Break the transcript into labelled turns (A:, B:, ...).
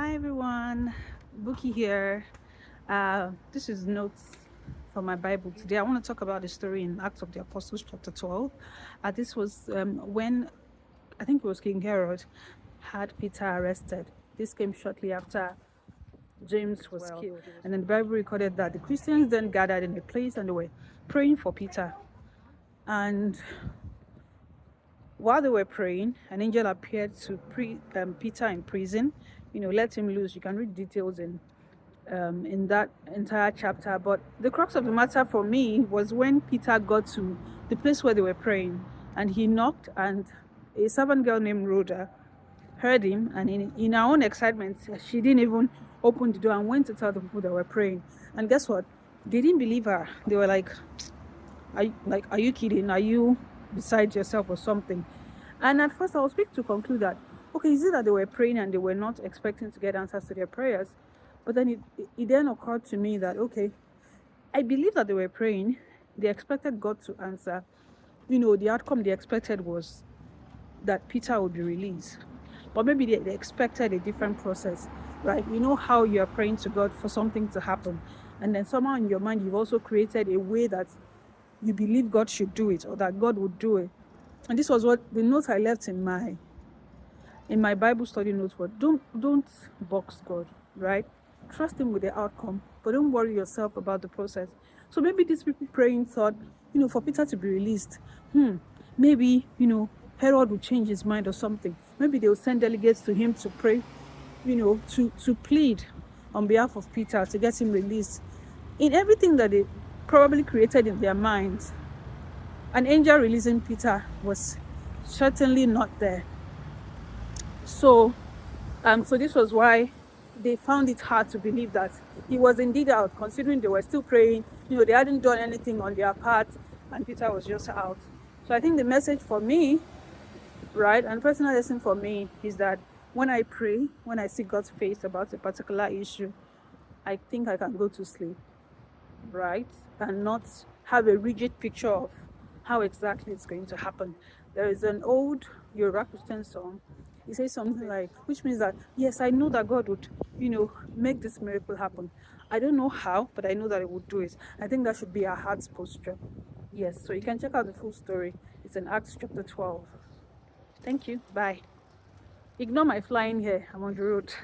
A: Hi everyone, Buki here. This is notes from my Bible today. I want to talk about the story in Acts of the Apostles, chapter 12. This was when I think it was King Herod had Peter arrested. This came shortly after James was killed. And then the Bible recorded that the Christians then gathered in a place and they were praying for Peter. And while they were praying, an angel appeared to Peter in prison. Let him loose. You can read details in that entire chapter. But the crux of the matter for me was when Peter got to the place where they were praying, and he knocked, and a servant girl named Rhoda heard him, and in her own excitement, she didn't even open the door and went to tell the people that were praying. And guess what? They didn't believe her. They were like, are you kidding? Are you beside yourself or something? And at first I was quick to conclude that, okay, is it that they were praying and they were not expecting to get answers to their prayers? But then it then occurred to me that, okay, I believe that they were praying. They expected God to answer. The outcome they expected was that Peter would be released. But maybe they expected a different process, right? You know how you are praying to God for something to happen. And then somehow in your mind, you've also created a way that you believe God should do it or that God would do it. And this was what the notes I left in my Bible study notes were. Don't box God, right? Trust him with the outcome, but don't worry yourself about the process. So maybe these people praying thought, for Peter to be released, maybe, Herod will change his mind or something. Maybe they'll send delegates to him to pray, to plead on behalf of Peter to get him released. In everything that they probably created in their minds, an angel releasing Peter was certainly not there. So this was why they found it hard to believe that he was indeed out, considering they were still praying. They hadn't done anything on their part, and Peter was just out. So I think the message for me, right, and personal lesson for me is that when I pray, when I see God's face about a particular issue, I think I can go to sleep, right, and not have a rigid picture of how exactly it's going to happen. There is an old Yoruba Christian song. It says something like, which means that, yes, I know that God would, make this miracle happen. I don't know how, but I know that He would do it. I think that should be our heart's posture. Yes, so you can check out the full story. It's in Acts chapter 12. Thank you. Bye. Ignore my flying here. I'm on the road.